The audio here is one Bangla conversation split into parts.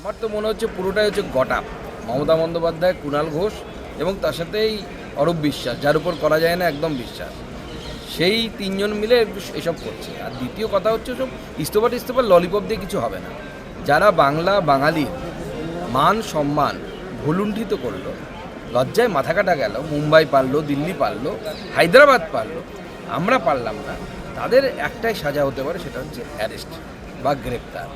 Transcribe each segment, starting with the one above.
আমার তো মনে হচ্ছে পুরোটাই হচ্ছে গটা মমতা বন্দ্যোপাধ্যায়, কুণাল ঘোষ এবং তার সাথেই অরূপ বিশ্বাস, যার উপর করা যায় না একদম বিশ্বাস, সেই তিনজন মিলে এসব করছে। আর দ্বিতীয় কথা হচ্ছে সব ইস্তফার ললিপপ দিয়ে কিছু হবে না। যারা বাংলা বাঙালির মান সম্মান ভুলুণ্ঠিত করলো, লজ্জায় মাথা কাটা গেল, মুম্বাই পারলো, দিল্লি পারলো, হায়দ্রাবাদ পারলো, আমরা পারলাম না, তাদের একটাই সাজা হতে পারে, সেটা হচ্ছে অ্যারেস্ট বা গ্রেপ্তার।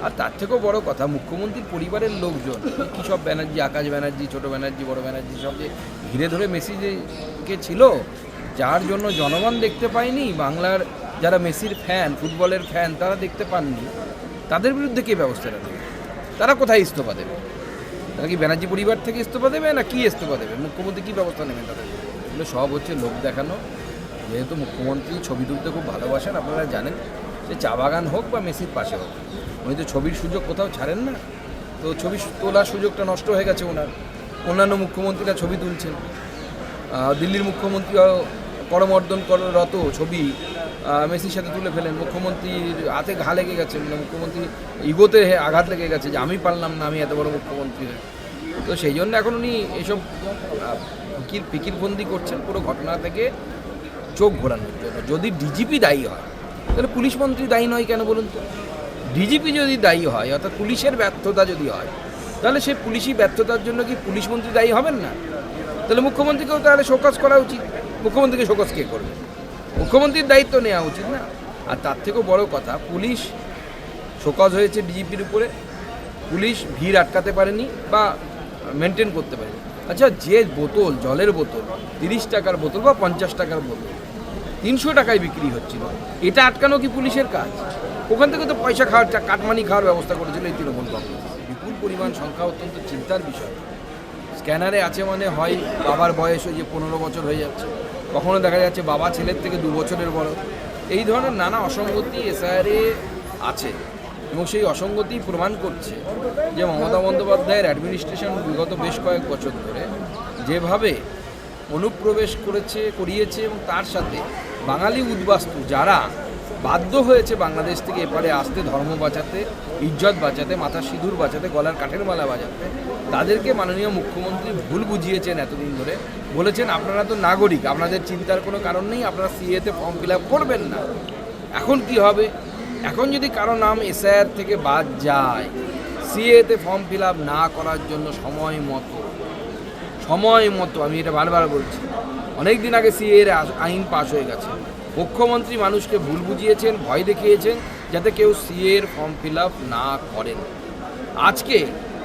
আর তার থেকেও বড় কথা, মুখ্যমন্ত্রীর পরিবারের লোকজন কী সব ব্যানার্জি, আকাশ ব্যানার্জি, ছোটো ব্যানার্জি, বড় ব্যানার্জি, সব যে ঘিরে ধরে মেসিকে ছিল, যার জন্য জনগণ দেখতে পায়নি, বাংলার যারা মেসির ফ্যান, ফুটবলের ফ্যান, তারা দেখতে পাননি, তাদের বিরুদ্ধে কে ব্যবস্থাটা নেবে? তারা কোথায় ইস্তফা দেবে? তারা কি ব্যানার্জি পরিবার থেকে ইস্তফা দেবে না কি ইস্তফা দেবে? মুখ্যমন্ত্রী কী ব্যবস্থা নেবেন তাদের? এগুলো সব হচ্ছে লোক দেখানো। যেহেতু মুখ্যমন্ত্রী ছবি তুলতে খুব ভালোবাসেন, আপনারা জানেন, সে চা বাগান হোক বা মেসির পাশে হোক, উনি তো ছবির সুযোগ কোথাও ছাড়েন না। তো ছবি তোলার সুযোগটা নষ্ট হয়ে গেছে ওনার। অন্যান্য মুখ্যমন্ত্রীরা ছবি তুলছেন, দিল্লির মুখ্যমন্ত্রীও করমর্দনরত ছবি মেসির সাথে তুলে ফেলেন। মুখ্যমন্ত্রীর হাতে ঘা লেগে গেছে, মানে মুখ্যমন্ত্রী ইগোতে আঘাত লেগে গেছে যে আমি পারলাম না, আমি এত বড় মুখ্যমন্ত্রী। তো সেই জন্য এখন উনি এসব ফিকিরবন্দি করছেন পুরো ঘটনা থেকে চোখ ঘোরানোর জন্য। যদি ডিজিপি দায়ী হয়, তাহলে পুলিশ মন্ত্রী দায়ী নয় কেন বলুন তো? ডিজিপি যদি দায়ী হয়, অর্থাৎ পুলিশের ব্যর্থতা যদি হয়, তাহলে সেই পুলিশি ব্যর্থতার জন্য কি পুলিশ মন্ত্রী দায়ী হবেন না? তাহলে মুখ্যমন্ত্রীকেও তাহলে শোকজ করা উচিত। মুখ্যমন্ত্রীকে শোকজ কে করবে? মুখ্যমন্ত্রীর দায়িত্ব নেওয়া উচিত না? আর তার থেকেও বড় কথা, পুলিশ শোকজ হয়েছে ডিজিপির উপরে, পুলিশ ভিড় আটকাতে পারেনি বা মেনটেন করতে পারেনি। আচ্ছা, যে বোতল, জলের বোতল 30 টাকার বোতল বা 50 টাকার বোতল 300 টাকায় বিক্রি হচ্ছিল, এটা আটকানো কি পুলিশের কাজ? ওখান থেকে তো পয়সা খাওয়ার, কাটমানি খাওয়ার ব্যবস্থা করেছিল এই তৃণমূল কংগ্রেস। বিপুল পরিমাণ সংখ্যা, অত্যন্ত চিন্তার বিষয়। স্ক্যানারে আছে মানে হয় বাবার বয়স ওই যে 15 বছর হয়ে যাচ্ছে, কখনো দেখা যাচ্ছে বাবা ছেলের থেকে 2 বছরের বড়। এই ধরনের নানা অসঙ্গতি এসআইআরে আছে এবং সেই অসঙ্গতি প্রমাণ করছে যে মমতা বন্দ্যোপাধ্যায়ের অ্যাডমিনিস্ট্রেশন বিগত বেশ কয়েক বছর ধরে যেভাবে অনুপ্রবেশ করিয়েছে এবং তার সাথে বাঙালি উদ্বাস্তু যারা বাধ্য হয়েছে বাংলাদেশ থেকে এপারে আসতে, ধর্ম বাঁচাতে, ইজ্জত বাঁচাতে, মাথার সিঁদুর বাঁচাতে, গলার কাঠের মালা বাঁচাতে, তাদেরকে মাননীয় মুখ্যমন্ত্রী ভুল বুঝিয়েছেন এতদিন ধরে। বলেছেন আপনারা তো নাগরিক, আপনাদের চিন্তার কোনো কারণ নেই, আপনারা সিএতে ফর্ম ফিল আপ করবেন না। এখন কি হবে? এখন যদি কারো নাম এসআইআর থেকে বাদ যায়, সিএতে ফর্ম ফিল আপ না করার জন্য সময় মতো, আমি এটা বারবার বলছি, অনেক দিন আগে সিএর আইন পাশ হয়ে গেছে। মুখ্যমন্ত্রী মানুষকে ভুল বুঝিয়েছেন, ভয় দেখিয়েছেন যাতে কেউ সিএর ফর্ম ফিল আপ না করেন। আজকে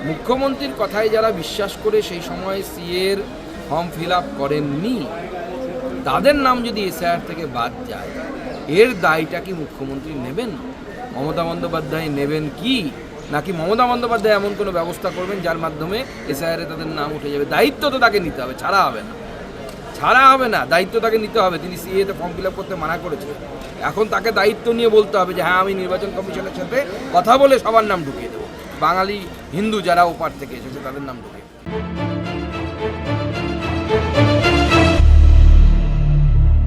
মুখ্যমন্ত্রীর কথায় যারা বিশ্বাস করে সেই সময় সিএর ফর্ম ফিল আপ করেননি, তাদের নাম যদি এসআইআর থেকে বাদ যায়, এর দায়টা কি মুখ্যমন্ত্রী নেবেন? মমতা বন্দ্যোপাধ্যায় নেবেন কি? নাকি মমতা বন্দ্যোপাধ্যায় এমন কোনো ব্যবস্থা করবেন যার মাধ্যমে এসআইআরে তাদের নাম উঠে যাবে? দায়িত্ব তো তাকে নিতে হবে, ছাড়া হবে না, দায়িত্ব তাকে নিতে হবে। তিনি সিএতে ফর্ম ফিল আপ করতে মানা করেছেন, এখন তাকে দায়িত্ব নিয়ে বলতে হবে যে হ্যাঁ, আমি নির্বাচন কমিশনের সাথে কথা বলে সবার নাম ঢুকিয়ে দেবো, বাঙালি হিন্দু যারা ওপার থেকে এসেছে তাদের নাম ঢুকিয়ে।